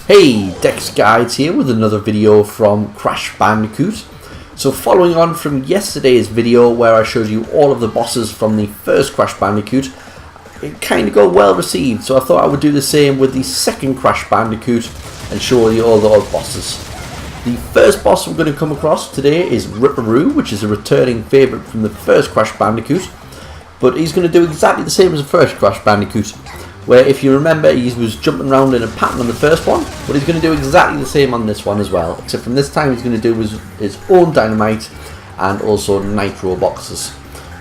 Hey, Dex Guides here with another video from Crash Bandicoot. So following on from yesterday's video where I showed you all of the bosses from the first Crash Bandicoot, it kind of got well received, so I thought I would do the same with the second Crash Bandicoot and show you all the other bosses. The first boss we're going to come across today is Ripperoo, which is a returning favourite from the first Crash Bandicoot, but he's going to do exactly the same as the first Crash Bandicoot, where if you remember he was jumping around in a pattern on the first one, but he's going to do exactly the same on this one as well, except from this time he's going to do his own dynamite and also nitro boxes.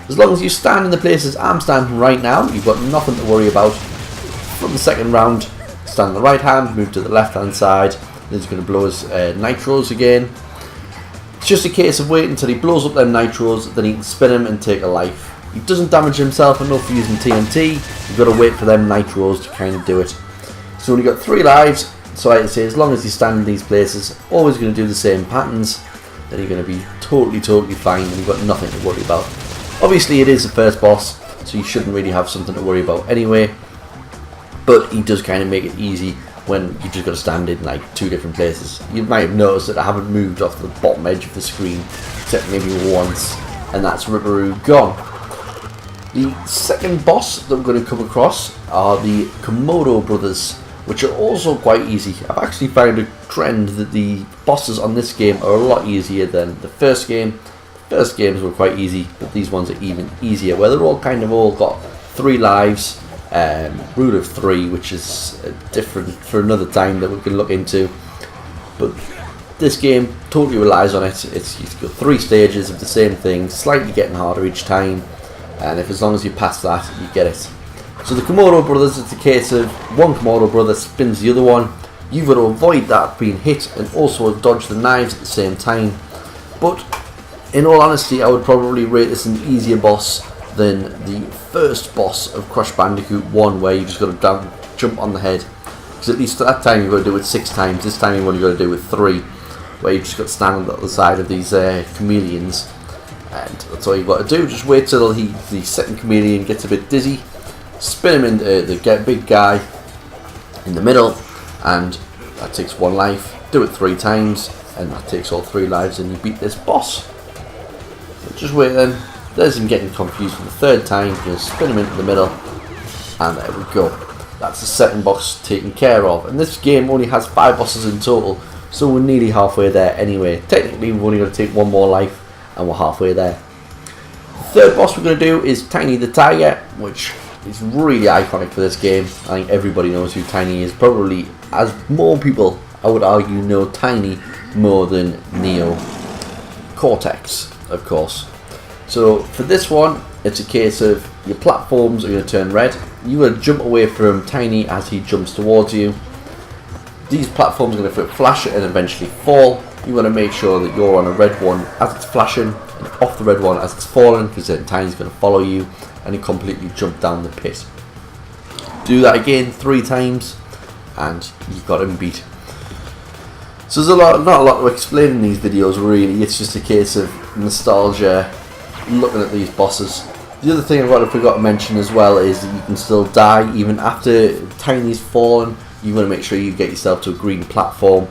As long as you stand in the places I'm standing right now, you've got nothing to worry about. From the second round, stand on the right hand, move to the left hand side, then he's going to blow his nitros again. It's just a case of waiting until he blows up them nitros, then he can spin him and take a life. He doesn't damage himself enough for using TNT, you've got to wait for them nitros to kind of do it. So when you've got 3 lives, so like I say, as long as you stand in these places, always going to do the same patterns, then you're going to be totally fine and you've got nothing to worry about. Obviously it is the first boss, so you shouldn't really have something to worry about anyway, but he does kind of make it easy when you just got to stand in like 2 different places. You might have noticed that I haven't moved off the bottom edge of the screen, except maybe once, and that's Ripperoo gone. The second boss that we're going to come across are the Komodo brothers, which are also quite easy. I've actually found a trend that the bosses on this game are a lot easier than the first game. The first games were quite easy, but these ones are even easier, where they're all got 3 lives, rule of 3, which is different for another time that we can look into. But this game totally relies on it. You've got 3 stages of the same thing, slightly getting harder each time. And as long as you pass that, you get it. So the Komodo brothers, it's a case of one Komodo brother spins the other one. You've got to avoid that being hit and also dodge the knives at the same time. But in all honesty, I would probably rate this an easier boss than the first boss of Crash Bandicoot 1, where you just got to jump on the head. Because at least at that time you've got to do it 6 times. This time you've only got to do it 3, where you've just got to stand on the other side of these chameleons. And that's all you've got to do. Just wait till the second chameleon gets a bit dizzy, spin him into the big guy in the middle, and that takes 1 life. Do it 3 times, and that takes all 3 lives, and you beat this boss. So just wait then. There's him getting confused for the 3rd time. You just spin him into the middle, and there we go. That's the second boss taken care of. And this game only has 5 bosses in total, so we're nearly halfway there anyway. Technically, we've only got to take 1 more life, and we're halfway there. The 3rd boss we're going to do is Tiny the Tiger, which is really iconic for this game. I think everybody knows who Tiny is. Probably, as more people, I would argue, know Tiny more than Neo Cortex, of course. So for this one, it's a case of your platforms are going to turn red. You got to jump away from Tiny as he jumps towards you. These platforms are going to flash and eventually fall. You want to make sure that you're on a red one as it's flashing and off the red one as it's falling, because then Tiny's going to follow you and you completely jump down the pit. Do that again 3 times and you've got him beat. So there's not a lot to explain in these videos really. It's just a case of nostalgia, looking at these bosses. The other thing I forgot to mention as well is that you can still die even after Tiny's fallen. You want to make sure you get yourself to a green platform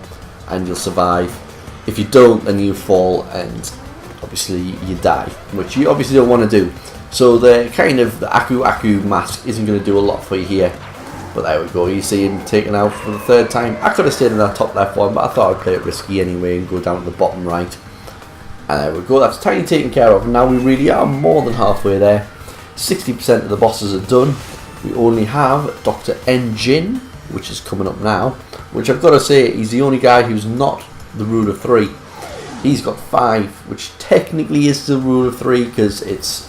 and you'll survive. If you don't, then you fall and obviously you die, which you obviously don't want to do. So the Aku Aku mask isn't going to do a lot for you here. But there we go, you see him taken out for the 3rd time. I could have stayed in that top left one, but I thought I'd play it risky anyway and go down to the bottom right. And there we go, that's Tiny taken care of. And now we really are more than halfway there. 60% of the bosses are done. We only have Dr. N-Jin, which is coming up now. Which I've got to say, he's the only guy who's not the rule of 3. He's got 5, which technically is the rule of 3 because it's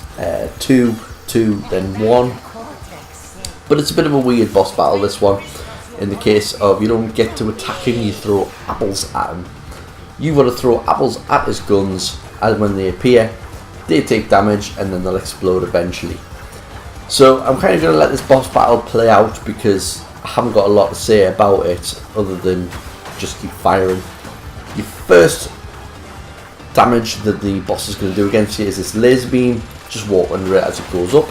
2, 2, then 1. But it's a bit of a weird boss battle, this one. In the case of you don't get to attack him, you throw apples at him. You've got to throw apples at his guns, and when they appear, they take damage and then they'll explode eventually. So I'm kind of going to let this boss battle play out because I haven't got a lot to say about it other than just keep firing. Your first damage that the boss is going to do against you is this laser beam. Just walk under it as it goes up.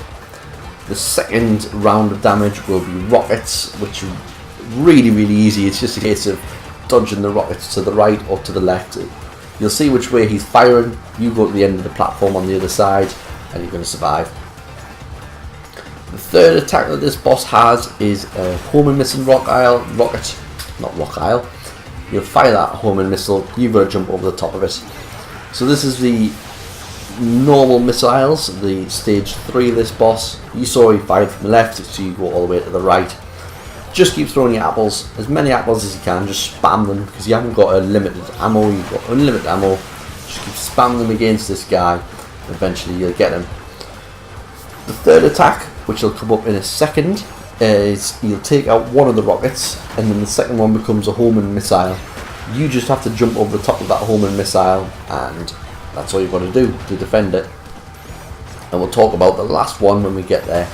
The second round of damage will be rockets, which really easy. It's just a case of dodging the rockets to the right or to the left. You'll see which way he's firing. You go to the end of the platform on the other side and you're going to survive. The third attack that this boss has is a homing missile rocket. You'll fire that homing missile, you've got to jump over the top of it. So this is the normal missiles, the stage 3 of this boss. You saw he fired from the left, so you go all the way to the right. Just keep throwing your apples, as many apples as you can, just spam them, because you haven't got unlimited ammo, you've got unlimited ammo. Just keep spamming them against this guy, and eventually you'll get him. The third attack, which will come up in a second, is you'll take out one of the rockets, and then the second one becomes a homing missile. You just have to jump over the top of that homing missile, and that's all you've got to do to defend it. And we'll talk about the last one when we get there.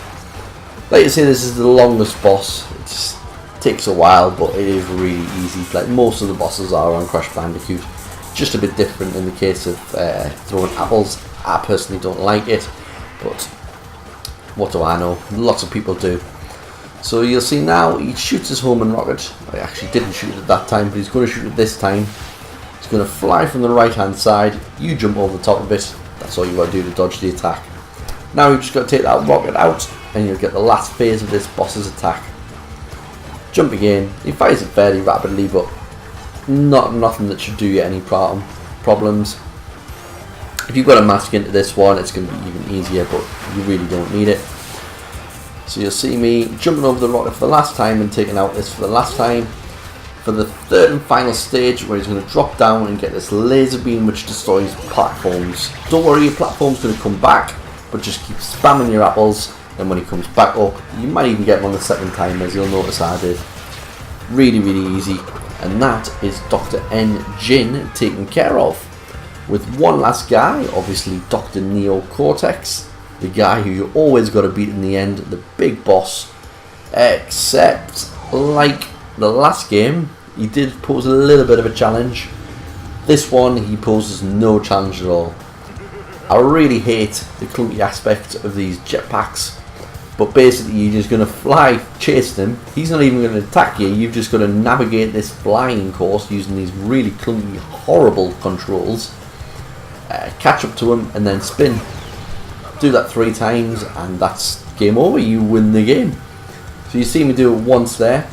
Like I say, this is the longest boss. It just takes a while, but it is really easy, like most of the bosses are on Crash Bandicoot. Just a bit different in the case of throwing apples. I personally don't like it, but what do I know? Lots of people do. So you'll see now he shoots his homing rocket. I actually didn't shoot it that time, but he's going to shoot it this time. It's going to fly from the right hand side. You jump over the top of it. That's all you got to do to dodge the attack. Now you've just got to take that rocket out, and you'll get the last phase of this boss's attack. Jump again. He fires it fairly rapidly, but nothing that should do you any problems. If you've got a mask into this one, it's going to be even easier, but you really don't need it. So you'll see me jumping over the rocket for the last time and taking out this for the last time. For the third and final stage, where he's going to drop down and get this laser beam which destroys platforms. Don't worry, your platform's going to come back, but just keep spamming your apples, and when he comes back up, you might even get him on the second time, as you'll notice I did. Really easy. And that is Dr. N. Jin taken care of. With one last guy, obviously Dr. Neo Cortex, the guy who you always got to beat in the end, the big boss. Except, like the last game, he did pose a little bit of a challenge. This one, he poses no challenge at all. I really hate the clunky aspect of these jetpacks, but basically you're just going to fly, chase him. He's not even going to attack you. You've just got to navigate this flying course using these really clunky, horrible controls. Catch up to him and then spin. Do that 3 times and that's game over. You win the game. So you see me do it once there.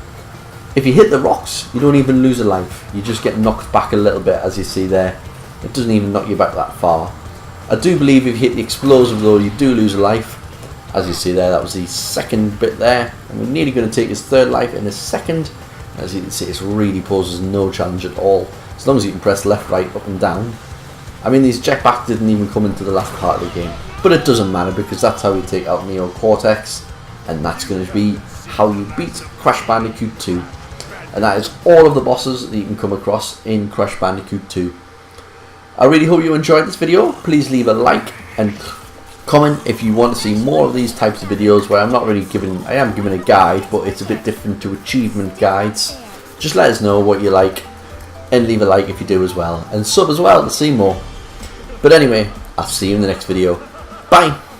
If you hit the rocks, you don't even lose a life. You just get knocked back a little bit, as you see there. It doesn't even knock you back that far. I do believe if you hit the explosive though, you do lose a life. As you see there, that was the second bit there. And we're nearly going to take his third life in a second. As you can see, it really poses no challenge at all. As long as you can press left, right, up and down. I mean, these jetpacks didn't even come into the last part of the game. But it doesn't matter, because that's how you take out Neo Cortex. And that's going to be how you beat Crash Bandicoot 2. And that is all of the bosses that you can come across in Crash Bandicoot 2. I really hope you enjoyed this video. Please leave a like and comment if you want to see more of these types of videos where I'm not really giving, I am giving a guide, but it's a bit different to achievement guides. Just let us know what you like, and leave a like if you do as well, and sub as well to see more. But anyway, I'll see you in the next video. Bye!